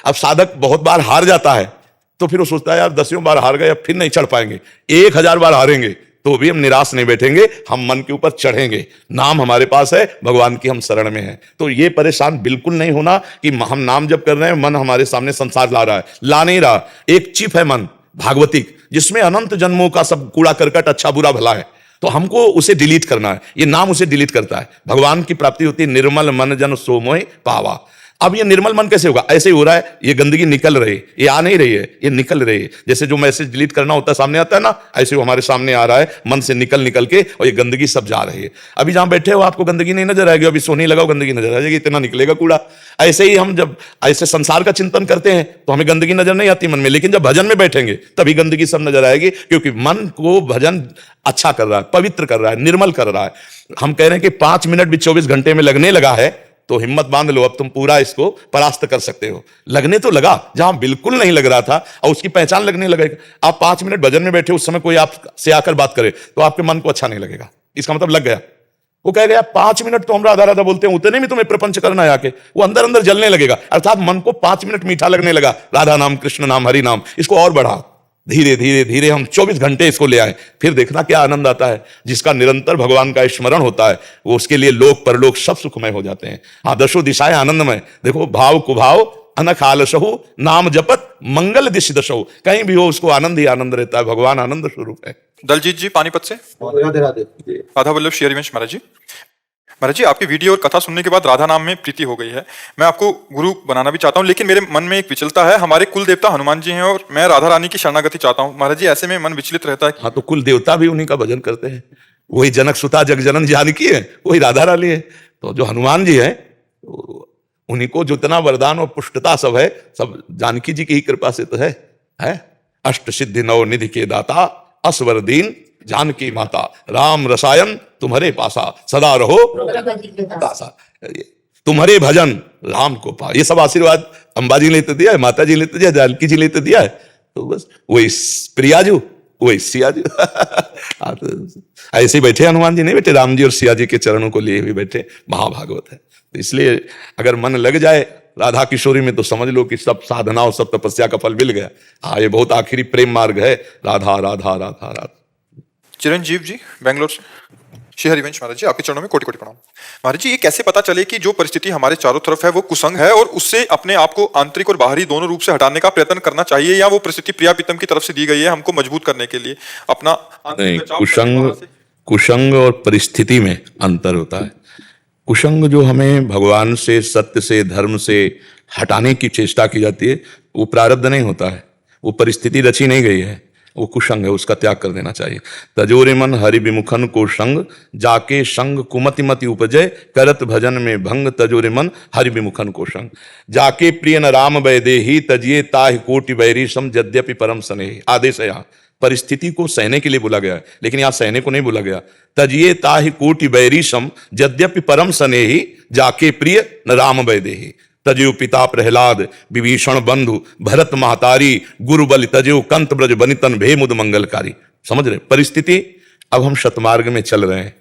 अब साधक बहुत बार हार जाता है, तो फिर वो सोचता है यार 10वीं बार हार गए, अब फिर नहीं चढ़ पाएंगे। 1000 बार हारेंगे तो भी हम निराश नहीं बैठेंगे, हम मन के ऊपर चढ़ेंगे। नाम हमारे पास है, भगवान की हम शरण में हैं। तो ये परेशान बिल्कुल नहीं होना कि हम नाम जब कर रहे हैं, मन हमारे सामने संसार ला रहा है, ला नहीं रहा। एक चिप है मन भागवतिक, जिसमें अनंत जन्मों का सब कूड़ा करकट, अच्छा बुरा भला है, तो हमको उसे डिलीट करना है। ये नाम उसे डिलीट करता है। भगवान की प्राप्ति होती है निर्मल मन जन सो मोहि पावा। अब ये निर्मल मन कैसे होगा? ऐसे ही हो रहा है, ये गंदगी निकल रही है, ये आ नहीं रही है, ये निकल रही है। जैसे जो मैसेज डिलीट करना होता है सामने आता है ना, ऐसे वो हमारे सामने आ रहा है, मन से निकल निकल के, और ये गंदगी सब जा रही है। अभी जहां बैठे हो आपको गंदगी नहीं नजर आएगी, अभी सोने लगाओ गंदगी नजर आ जाएगी, इतना निकलेगा कूड़ा। ऐसे ही हम जब ऐसे संसार का चिंतन करते हैं तो हमें गंदगी नजर नहीं आती मन में, लेकिन जब भजन में बैठेंगे तभी गंदगी सब नजर आएगी, क्योंकि मन को भजन अच्छा कर रहा है, पवित्र कर रहा है, निर्मल कर रहा है। हम कह रहे हैं कि 5 मिनट भी 24 घंटे में लगने लगा है तो हिम्मत बांध लो, अब तुम पूरा इसको परास्त कर सकते हो। लगने तो लगा जहां बिल्कुल नहीं लग रहा था, और उसकी पहचान लगने लगेगा। आप 5 मिनट भजन में बैठे, उस समय कोई आपसे आकर बात करे तो आपके मन को अच्छा नहीं लगेगा, इसका मतलब लग गया। वो कह गया 5 मिनट तो हम राधा राधा बोलते हैं, उतने में तुम्हें प्रपंच करना है आके, वो अंदर अंदर जलने लगेगा। अर्थात मन को 5 मिनट मीठा लगने लगा, राधा नाम, कृष्ण नाम, हरि नाम, इसको और बढ़ा। धीरे धीरे धीरे हम 24 घंटे इसको ले आए, फिर देखना क्या आनंद आता है। जिसका निरंतर भगवान का स्मरण होता है वो उसके लिए लोक परलोक सब सुखमय हो जाते हैं। हाँ, दशो दिशाएं आनंदमय। देखो, भाव कुभाव अनख आलसहु, नाम जपत मंगल दिशि दशहु, कहीं भी हो उसको आनंद ही आनंद रहता है। भगवान आनंद स्वरूप है। दलजीत जी पानीपत से। राधे राधे। राधा वल्लभ श्री हरिवंश महाराज जी। महाराज जी, आपकी वीडियो और कथा सुनने के बाद राधा नाम में प्रीति हो गई है। मैं आपको गुरु बनाना भी चाहता हूँ, लेकिन मेरे मन में एक विचलता है। हमारे कुल देवता हनुमान जी हैं और मैं राधा रानी की शरणागति चाहता हूँ। महाराज जी, ऐसे में मन विचलित रहता है। हाँ, तो कुल देवता भी उन्हीं का भजन करते हैं। वही जनक सुता जगजनन जानकी है, वही राधा रानी है। तो जो हनुमान जी है, उन्हीं को जितना वरदान और पुष्टता सब है, सब जानकी जी की ही कृपा से तो है। अष्ट सिद्धि नव निधि के दाता, असवर दीन जानकी माता, राम रसायन तुम्हारे पासा, सदा रहो दासा। तुम्हारे भजन राम को पा, ये सब आशीर्वाद अंबाजी ने तो दिया है, माता जी ने तो दिया, जानकी जी ने तो दिया है। तो बस वही प्रियाजू, वही सियाजू। ऐसे ही बैठे हनुमान जी, नहीं बैठे, राम जी और सिया जी के चरणों को लिए भी बैठे। महाभागवत है। तो इसलिए अगर मन लग जाए राधा किशोरी में तो समझ लो कि सब साधना और सब तपस्या का फल मिल गया। हाँ, ये बहुत आखिरी प्रेम मार्ग है, राधा राधा राधा राधा। चिरंजीव जी बेंगलोर से। श्री हरिवंश महाराज जी, आपके चरणों में कोटि कोटि प्रणाम। महाराज जी, ये कैसे पता चले कि जो परिस्थिति हमारे चारों तरफ है वो कुसंग है और उससे अपने आप को आंतरिक और बाहरी दोनों रूप से हटाने का प्रयत्न करना चाहिए, या वो परिस्थिति प्रिया प्रीतम की तरफ से दी गई है हमको मजबूत करने के लिए अपना नहीं, कुसंग और परिस्थिति में अंतर होता है। कुसंग जो हमें भगवान से, सत्य से, धर्म से हटाने की चेष्टा की जाती है, वो प्रारब्ध नहीं होता है, वो परिस्थिति रची नहीं गई है, वो कुसंग है, उसका त्याग कर देना चाहिए। तजोरे मन हरि विमुखन को संग, जाके संग कुमति मति उपजय, करत भजन में भंग, तजोरे मन हरि विमुखन को संग। जाके प्रिय न राम वैदेही, तजिए ताहि कोटि बैरी सम, यद्यपि परम स्नेही। आदेश है यहाँ, परिस्थिति को सहने के लिए बोला गया है, लेकिन यहाँ सहने को नहीं बोला गया। तजिए ताहि कोटि बैरी सम, यद्यपि परम स्नेही, जाके प्रिय न राम वैदेही। तजयो पिता प्रहलाद, विभीषण बंधु, भरत महतारी, गुरु बलि तजयो कंत ब्रज बनितन, भे मुद मंगलकारी। समझ रहे परिस्थिति। अब हम शतमार्ग में चल रहे हैं।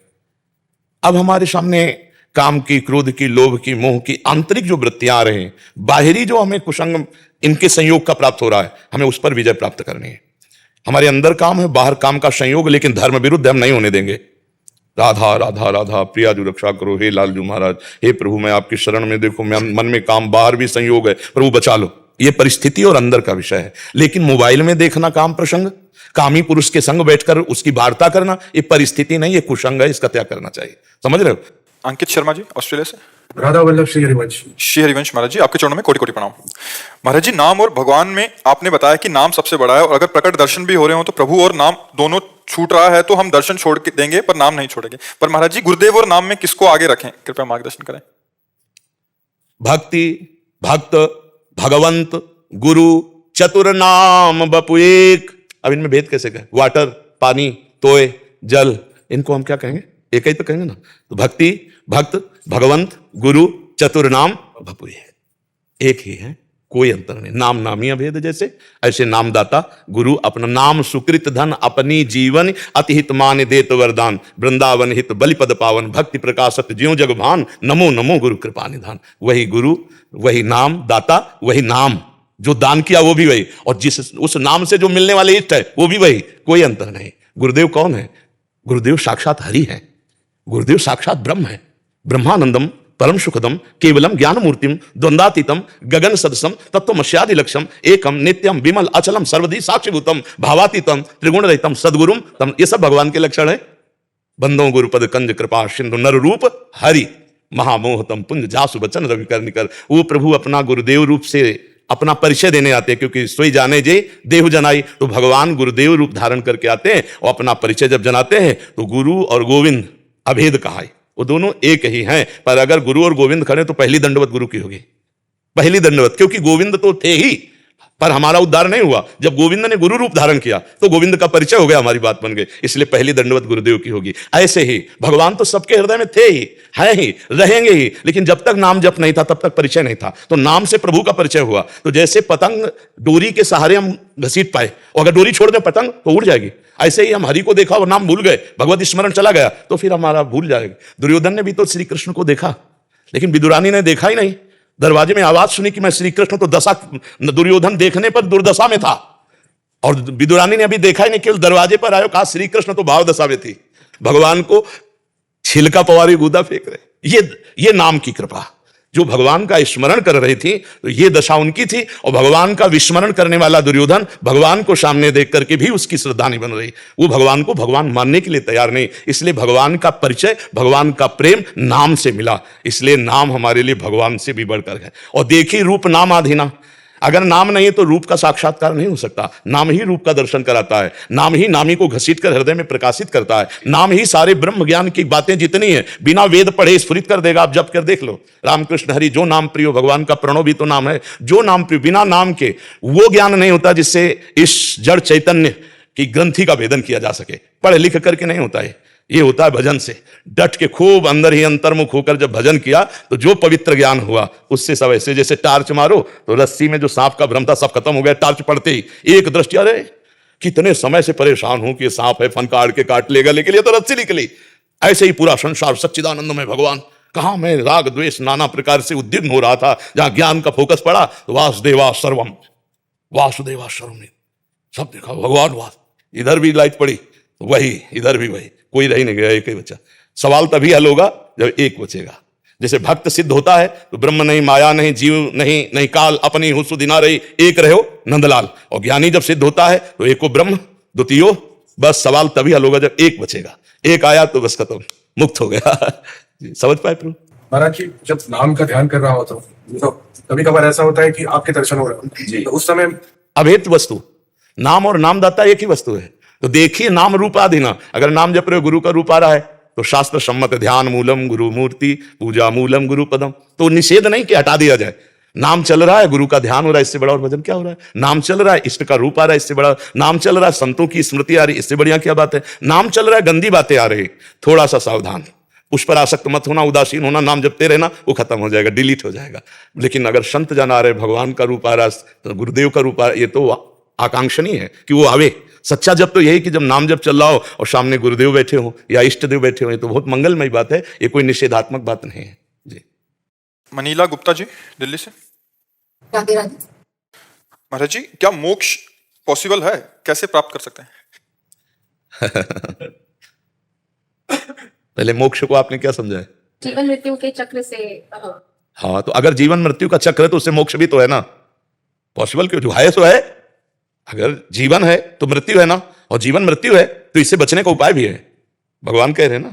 अब हमारे सामने काम की, क्रोध की, लोभ की, मोह की आंतरिक जो वृत्तियां आ रहे हैं, बाहरी जो हमें कुसंग इनके संयोग का प्राप्त हो रहा है, हमें उस पर विजय प्राप्त करनी है। हमारे अंदर काम है, बाहर काम का संयोग, लेकिन धर्म विरुद्ध हम नहीं होने देंगे। राधा राधा राधा, प्रियाजू रक्षा करो, हे लालजू महाराज, हे प्रभु मैं आपकी शरण में। देखो मन में काम, बाहर भी संयोग है, प्रभु बचा लो। ये परिस्थिति और अंदर का विषय है। लेकिन मोबाइल में देखना काम प्रसंग, कामी पुरुष के संग बैठकर उसकी वार्ता करना, ये परिस्थिति नहीं, ये कुसंग है, इसका त्याग करना चाहिए। समझ रहे हो? अंकित शर्मा जी ऑस्ट्रेलिया से। राधा वल्लभ श्री हरिवंश। श्री हरिवंश महाराज जी, आपके चरणों में कोटि कोटि प्रणाम। महाराज जी, नाम और भगवान में आपने बताया कि नाम सबसे बड़ा है, और अगर प्रकट दर्शन भी हो रहे हो तो प्रभु और नाम दोनों छूट रहा है तो हम दर्शन छोड़ के देंगे पर नाम नहीं छोड़ेंगे। पर महाराज जी, गुरुदेव और नाम में किसको आगे रखें, कृपया मार्गदर्शन करें। भक्ति, भक्त, भगवंत, गुरु, चतुर नाम बपु एक। अब इनमें भेद कैसे कहें? वाटर, पानी, तोय, जल, इनको हम क्या कहेंगे? एक ही तो कहेंगे ना। तो भक्ति, भक्त, भगवंत, गुरु, चतुर नाम बपु एक ही है, कोई अंतर नहीं। नाम नामी अभेद जैसे, ऐसे नामदाता गुरु अपना नाम सुकृत धन, अपनी जीवन अतिहित मान देत वरदान, वृंदावन हित बलिपद पावन, भक्ति प्रकाशत ज्यों जग भान, नमो नमो गुरु कृपा निधान। वही गुरु, वही नाम दाता, वही नाम जो दान किया वो भी वही, और जिस उस नाम से जो मिलने वाले इष्ट है वो भी वही, कोई अंतर नहीं। गुरुदेव कौन है? गुरुदेव साक्षात हरि है, गुरुदेव साक्षात ब्रह्म है। ब्रह्मानंदम परम सुखदम केवलम ज्ञान मूर्तिम द्वंद्वातीतम गगन सदसम तत्वमस्यादि लक्ष्यम एकम नित्यम विमल अचलम सर्वदी साक्षिभूतम भावातीतम त्रिगुण रहितम सद्गुरुम तम। ये सब भगवान के लक्षण है। बंदो गुरुपद कंज कृपा सिंधु नर रूप हरि, महामोहतम पुंज जासु बचन रवि कर निकर। वो प्रभु अपना गुरुदेव रूप से अपना परिचय देने आते हैं, क्योंकि सोई जाने जे देहु जनाई। तो भगवान गुरुदेव रूप धारण करके आते हैं और अपना परिचय जब जनाते हैं तो गुरु और गोविंद अभेद कहा है, वो दोनों एक ही हैं। पर अगर गुरु और गोविंद खड़े तो पहली दंडवत गुरु की होगी, पहली दंडवत, क्योंकि गोविंद तो थे ही, पर हमारा उद्धार नहीं हुआ। जब गोविंद ने गुरु रूप धारण किया तो गोविंद का परिचय हो गया, हमारी बात बन गई। इसलिए पहली दंडवत गुरुदेव की होगी। ऐसे ही भगवान तो सबके हृदय में थे ही, हैं ही, रहेंगे ही, लेकिन जब तक नाम जप नहीं था तब तक परिचय नहीं था। तो नाम से प्रभु का परिचय हुआ। तो जैसे पतंग डोरी के सहारे हम घसीट पाए, और अगर डोरी छोड़ दें पतंग तो उड़ जाएगी, ऐसे ही हम हरि को देखा और नाम भूल गए, भगवत स्मरण चला गया तो फिर हमारा भूल जाएगा। दुर्योधन ने भी तो श्री कृष्ण को देखा, लेकिन विदुरानी ने देखा ही नहीं। दरवाजे में आवाज सुनी कि मैं श्री कृष्ण, तो दुर्योधन देखने पर दुर्दशा में था, और विदुरानी ने अभी देखा ही नहीं, केवल दरवाजे पर आयो, कहा श्री कृष्ण तो भाव दशा में थी, भगवान को छिलका पवारी गुदा फेंक रहे। ये नाम की कृपा, जो भगवान का स्मरण कर रही थी तो ये दशा उनकी थी, और भगवान का विस्मरण करने वाला दुर्योधन भगवान को सामने देख करके भी उसकी श्रद्धा नहीं बन रही, वो भगवान को भगवान मानने के लिए तैयार नहीं। इसलिए भगवान का परिचय, भगवान का प्रेम नाम से मिला। इसलिए नाम हमारे लिए भगवान से भी बढ़कर है। और देखी रूप नाम आधीना, अगर नाम नहीं तो रूप का साक्षात्कार नहीं हो सकता। नाम ही रूप का दर्शन कराता है, नाम ही नामी को घसीट कर हृदय में प्रकाशित करता है, नाम ही सारे ब्रह्म ज्ञान की बातें जितनी है बिना वेद पढ़े स्फुरित कर देगा। आप जप कर देख लो, रामकृष्ण हरि जो नाम प्रियो, भगवान का प्रणव भी तो नाम है। जो नाम प्रियो, बिना नाम के वो ज्ञान नहीं होता जिससे इस जड़ चैतन्य की ग्रंथि का भेदन किया जा सके। पढ़ लिख करके नहीं होता है, ये होता है भजन से। डट के खूब अंदर ही अंतर्मुख होकर जब भजन किया तो जो पवित्र ज्ञान हुआ उससे सब ऐसे जैसे टार्च मारो तो रस्सी में जो सांप का भ्रम था सब खत्म हो गया। टार्च पड़ते ही एक दृष्टि, अरे कितने समय से परेशान हूं कि ये सांप है, फन काट के काट लेगा, लेकिन ये तो रस्सी निकली। ऐसे ही पूरा संसार सच्चिदानंद में भगवान, कहां मैं राग द्वेष नाना प्रकार से उद्विग्न हो रहा था, जहां ज्ञान का फोकस पड़ा तो वासुदेवा सर्वम, वासुदेवा सर्वम, सब देखा भगवान वास। इधर भी लाइट पड़ी तो वही, इधर भी वही, कोई रह नहीं गया, एक ही बच्चा। सवाल तभी हल होगा जब एक बचेगा। जैसे भक्त सिद्ध होता है तो ब्रह्म नहीं, माया नहीं, जीव नहीं, नहीं काल, अपनी हुस्न दिना रही, एक रहो नंदलाल। और ज्ञानी जब सिद्ध होता है तो एको ब्रह्म द्वितीयो, बस सवाल तभी हल होगा जब एक बचेगा। एक आया तो बस खत्म, मुक्त हो गया। समझ पाए प्रभु? महाराज जी, जब नाम का ध्यान कर रहा होता हूँ तो कभी कभार ऐसा होता है कि आपके दर्शन हो रहे हैं, तो उस समय अभेद वस्तु, नाम और नामदाता एक ही वस्तु है। तो देखिए नाम रूपाधीना, अगर नाम जप रहे हो गुरु का रूप आ रहा है तो शास्त्र सम्मत ध्यान मूलम गुरु मूर्ति, पूजा मूलम गुरु पदम। तो निषेध नहीं कि हटा दिया जाए। नाम चल रहा है, गुरु का ध्यान हो रहा है, इससे बड़ा और भजन क्या हो रहा है? नाम चल रहा है, इष्ट का रूप आ रहा है, इससे बड़ा। नाम चल रहा है, संतों की स्मृति आ रही है, इससे बढ़िया क्या बात है? नाम चल रहा है, गंदी बातें आ रही, थोड़ा सा सावधान, उस पर आसक्त मत होना, उदासीन होना। नाम जपते रहना, वो खत्म हो जाएगा, डिलीट हो जाएगा। लेकिन अगर संत जन आ रहे, भगवान का रूप आ रहा है, गुरुदेव का रूप आ रहा है, ये तो आकांक्षणीय है कि वो आवे। सच्चा जप तो यही कि जब नाम जप चल रहा हो और सामने गुरुदेव बैठे हो या इष्ट देव बैठे हो, ये तो बहुत मंगलमय बात है, ये कोई निषेधात्मक बात नहीं है जी। मनीला गुप्ता जी दिल्ली से। राधे राधे। महाराज जी, क्या मोक्ष पॉसिबल है? कैसे प्राप्त कर सकते हैं? पहले मोक्ष को आपने क्या समझा है? जीवन मृत्यु के चक्र से। हाँ, तो अगर जीवन मृत्यु का चक्र है तो उससे मोक्ष भी तो है ना। पॉसिबल क्यों? जो है सो है। अगर जीवन है तो मृत्यु है ना, और जीवन मृत्यु है तो इससे बचने का उपाय भी है। भगवान कह रहे हैं ना,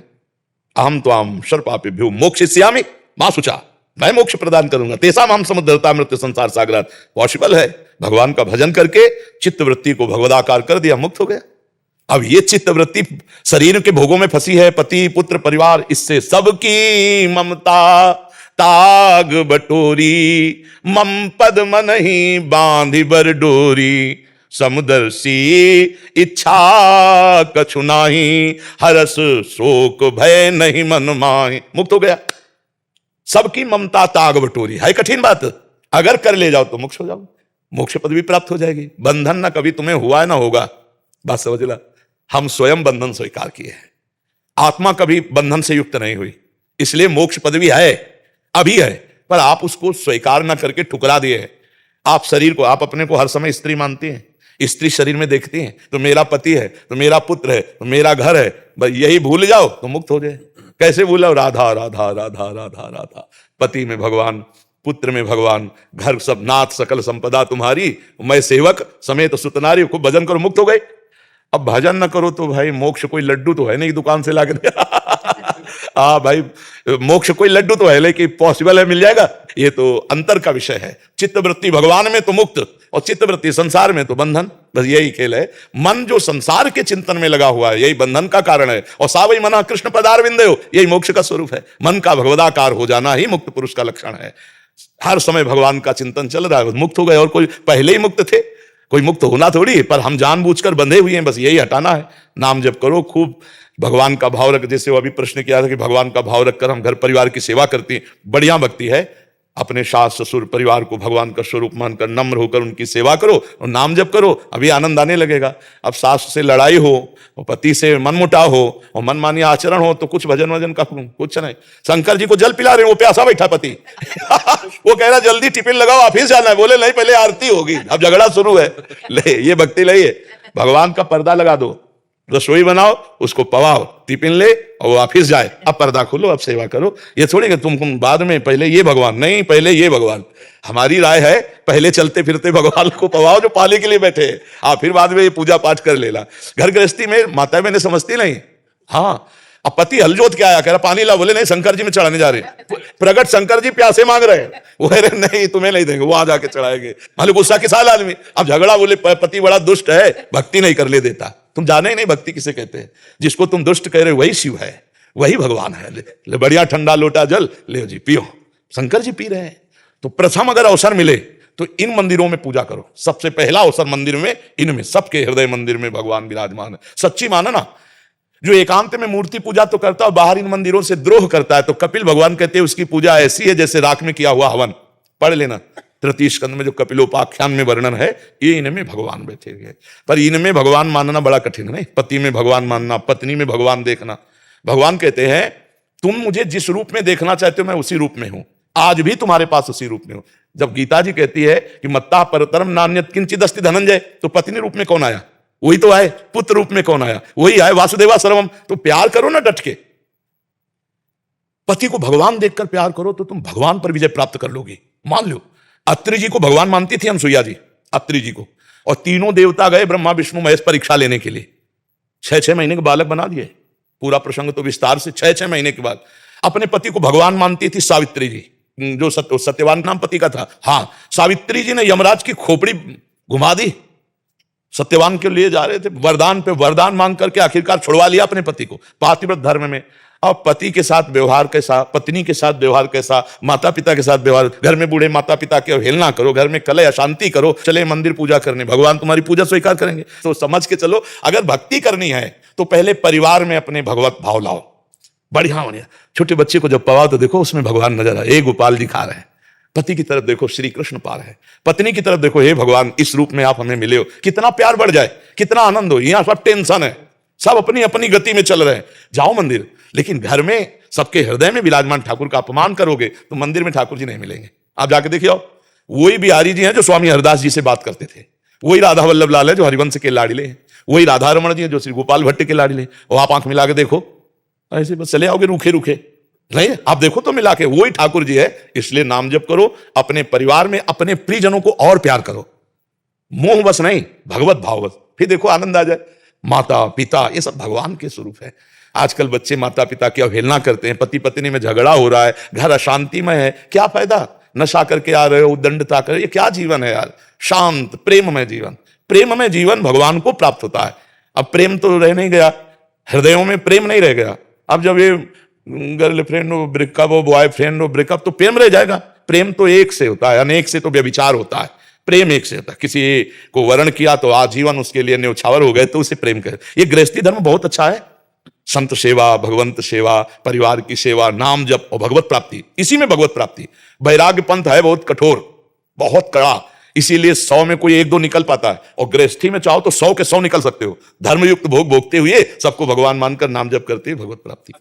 अहम त्वाम सर्वपापेभ्यो मोक्षयिष्यामि मा शुचा, मैं मोक्ष प्रदान करूंगा, तेषाम् अहं समुद्धरता मृत्यु संसार सागरात्। पॉसिबल है। भगवान का भजन करके चित्त वृत्ति को भगवदाकार कर दिया, मुक्त हो गया। अब ये चित्त वृत्ति शरीर के भोगों में फंसी है, पति पुत्र परिवार, इससे सबकी ममता ताग बटोरी, मम पद मन ही बांधि बर डोरी, समुदर्शी इच्छा कछु नाही, हरस शोक भय नहीं मन माहि। मुक्त हो गया। सबकी ममता ताग बटोरी है कठिन बात, अगर कर ले जाओ तो मोक्ष हो जाओ, मोक्ष पद भी प्राप्त हो जाएगी। बंधन ना कभी तुम्हें हुआ है ना होगा, बात समझ ला। हम स्वयं बंधन स्वीकार किए हैं, आत्मा कभी बंधन से युक्त नहीं हुई, इसलिए मोक्ष पदवी है, अभी है, पर आप उसको स्वीकार ना करके ठुकरा दिए हैं। आप शरीर को, आप अपने को हर समय स्त्री मानती हैं, स्त्री शरीर में देखती हैं तो मेरा पति है, तो मेरा पुत्र है, तो मेरा घर है, बस यही भूल जाओ तो मुक्त हो जाए। कैसे भूलाओ? राधा राधा राधा राधा राधा, पति में भगवान, पुत्र में भगवान, घर सब नाथ, सकल संपदा तुम्हारी, मैं सेवक समेत सुतनारी। खूब भजन करो, मुक्त हो गए। अब भजन न करो तो भाई मोक्ष कोई लड्डू तो है नहीं दुकान से लाके दे। हाँ भाई, मोक्ष कोई लड्डू तो है, लेकिन पॉसिबल है मिल जाएगा? ये तो अंतर का विषय है। चित्त वृत्ति भगवान में तो मुक्त, और चित्त वृत्ति संसार में तो बंधन। बस यही खेल है। मन जो संसार के चिंतन में लगा हुआ है यही बंधन का कारण है, और सावई मना कृष्ण पदारविंदयो, यही मोक्ष का स्वरूप है। मन का भगवदाकार हो जाना ही मुक्त पुरुष का लक्षण है। हर समय भगवान का चिंतन चल रहा है, मुक्त हो गए। और कोई पहले ही मुक्त थे, कोई मुक्त होना थोड़ी, पर हम जानबूझकर बंधे हुए हैं, बस यही हटाना है। नाम जप करो खूब, भगवान का भाव रख, जैसे वो अभी प्रश्न किया था कि भगवान का भाव रखकर हम घर परिवार की सेवा करती हैं, बढ़िया भक्ति है। अपने सास ससुर परिवार को भगवान का स्वरूप मानकर नम्र होकर उनकी सेवा करो और नाम जप करो, अभी आनंद आने लगेगा। अब सास से लड़ाई हो और पति से मनमुटाव हो और मनमानी आचरण हो तो कुछ भजन वजन का कुछ नहीं। शंकर जी को जल पिला रहे, वो प्यासा बैठा पति वो कह रहा जल्दी टिफिन लगाओ, ऑफिस जाना है। बोले नहीं, पहले आरती होगी, अब झगड़ा शुरू है। ले, ये भक्ति नहीं है। भगवान का पर्दा लगा दो, रसोई बनाओ, उसको पवाओ, टिफिन ले और वो ऑफिस जाए। अब पर्दा खोलो, अब सेवा करो। ये थोड़ी कि तुम बाद में, पहले ये भगवान नहीं, पहले ये भगवान। हमारी राय है पहले चलते फिरते भगवान को पवाओ जो पाली के लिए बैठे हैं, हाँ, फिर बाद में ये पूजा पाठ कर लेना। घर गृहस्थी में माता बहने समझती नहीं। हाँ, अब पति हलजोत क्या आया, कह रहा पानी ला, बोले नहीं शंकर जी में चढ़ाने जा रहे, प्रगट शंकर जी प्यासे मांग रहे हैं, वो कह रहे नहीं तुम्हें नहीं देंगे, वो आ जाके चढ़ाएंगे। मान लो गुस्सा के साल आदमी, अब झगड़ा, बोले पति बड़ा दुष्ट है, भक्ति नहीं कर ले देता। तुम जाने ही नहीं भक्ति किसे कहते हैं। जिसको तुम दुष्ट कह रहे हो वही शिव है, वही भगवान है। ले बढ़िया ठंडा लोटा जल ले जी, पियो। शंकर जी पी रहे हैं। तो प्रथम अगर अवसर मिले तो इन मंदिरों में पूजा करो। सबसे पहला अवसर मंदिर में, इनमें सबके हृदय मंदिर में भगवान विराजमान है। सच्ची माना ना, जो एकांत में मूर्ति पूजा तो करता है, बाहर इन मंदिरों से द्रोह करता है, तो कपिल भगवान कहते हैं उसकी पूजा ऐसी है जैसे राख में किया हुआ हवन। पढ़ लेना, तृतीय स्कंद में जो कपिलोपाख्यान में वर्णन है, ये इनमें भगवान बैठे हुए। पर इनमें भगवान मानना बड़ा कठिन नहीं। पति में भगवान मानना, पत्नी में भगवान देखना। भगवान कहते हैं तुम मुझे जिस रूप में देखना चाहते हो मैं उसी रूप में हूं, आज भी तुम्हारे पास उसी रूप में हूं। जब गीता जी कहती है कि मत्ता परतरम नान्यत किंचिद अस्ति धनंजय, तो पत्नी रूप में कौन आया? वही तो आए। पुत्र रूप में कौन आया? वही आए। वासुदेवा सर्वम। तो प्यार करो ना डट के, पति को भगवान देखकर प्यार करो तो तुम भगवान पर विजय प्राप्त कर लोगे। मान लो अत्रि जी को भगवान मानती थी अनसुईया जी, अत्रि जी को, और तीनों देवता गए ब्रह्मा विष्णु महेश परीक्षा लेने के लिए। 6-6 महीने के बालक बना दिए। पूरा प्रसंग तो विस्तार से 6-6 महीने के बाद। अपने पति को भगवान मानती थी सावित्री जी, जो सत्यवान नाम पति का था। हाँ, सावित्री जी ने यमराज की खोपड़ी घुमा दी। सत्यवान के लिए जा रहे थे, वरदान पे वरदान मांग करके आखिरकार छुड़वा लिया अपने पति को पातिव्रत धर्म में। अब पति के साथ व्यवहार कैसा, पत्नी के साथ व्यवहार कैसा, माता पिता के साथ व्यवहार। घर में बूढ़े माता पिता के अवहेलना करो, घर में कलह अशांति करो, चले मंदिर पूजा करने, भगवान तुम्हारी पूजा स्वीकार करेंगे। तो समझ के चलो, अगर भक्ति करनी है तो पहले परिवार में अपने भगवत भाव लाओ। बढ़िया बढ़िया। छोटे बच्चे को जब पवाओ तो देखो उसमें भगवान नजर आए। गोपाल जी खा रहे हैं, पति की तरफ देखो श्री कृष्ण पा रहे हैं, पत्नी की तरफ देखो हे भगवान इस रूप में आप हमें मिले हो। कितना प्यार बढ़ जाए, कितना आनंद हो। यहाँ सब टेंशन है, सब अपनी अपनी गति में चल रहे हैं। जाओ मंदिर, लेकिन घर में सबके हृदय में विराजमान ठाकुर का अपमान करोगे तो मंदिर में ठाकुर जी नहीं मिलेंगे। आप जाके देखिए, वही बिहारी जी हैं जो स्वामी हरदास जी से बात करते थे, वही राधा वल्लभ लाल है जो हरिवंश के लाडले हैं, वही राधा रमण जी हैं जो श्री गोपाल भट्ट के लाडले। और आप आंख मिला के देखो, ऐसे बस चले आओगे रूखे रूखे नहीं, आप देखो तो मिला के वही ठाकुर जी है। इसलिए नाम जप करो, अपने परिवार में अपने प्रियजनों को और प्यार करो, मोह बस नहीं, भगवत भाव बस। फिर देखो आनंद आ जाए। माता पिता ये सब भगवान के स्वरूप है। आजकल बच्चे माता पिता की अवहेलना करते हैं, पति पत्नी में झगड़ा हो रहा है, घर अशांतिमय है। क्या फायदा? नशा करके आ रहे हो, उद्दंडता कर, ये क्या जीवन है यार? शांत प्रेममय जीवन, प्रेममय जीवन भगवान को प्राप्त होता है। अब प्रेम तो रह नहीं गया, हृदयों में प्रेम नहीं रह गया। अब जब ये गर्लफ्रेंड हो ब्रेकअप हो, बॉयफ्रेंड हो ब्रेकअप, तो प्रेम रह जाएगा? प्रेम तो एक से होता है, अनेक से तो व्यभिचार होता है। प्रेम एक से होता है। किसी को वर्ण किया तो आजीवन उसके लिए न्यौछावर हो गए तो उसे प्रेम कहे। ये गृहस्थी धर्म बहुत अच्छा है। संत सेवा, भगवंत सेवा, परिवार की सेवा, नाम जप और भगवत प्राप्ति, इसी में भगवत प्राप्ति। वैराग्य पंथ है बहुत कठोर, बहुत कड़ा, इसीलिए 100 में कोई 1-2 निकल पाता है। और गृहस्थी में चाहो तो 100 के 100 निकल सकते हो। धर्मयुक्त भोग भोगते हुए सबको भगवान मानकर नाम जप करते हुए भगवत प्राप्ति।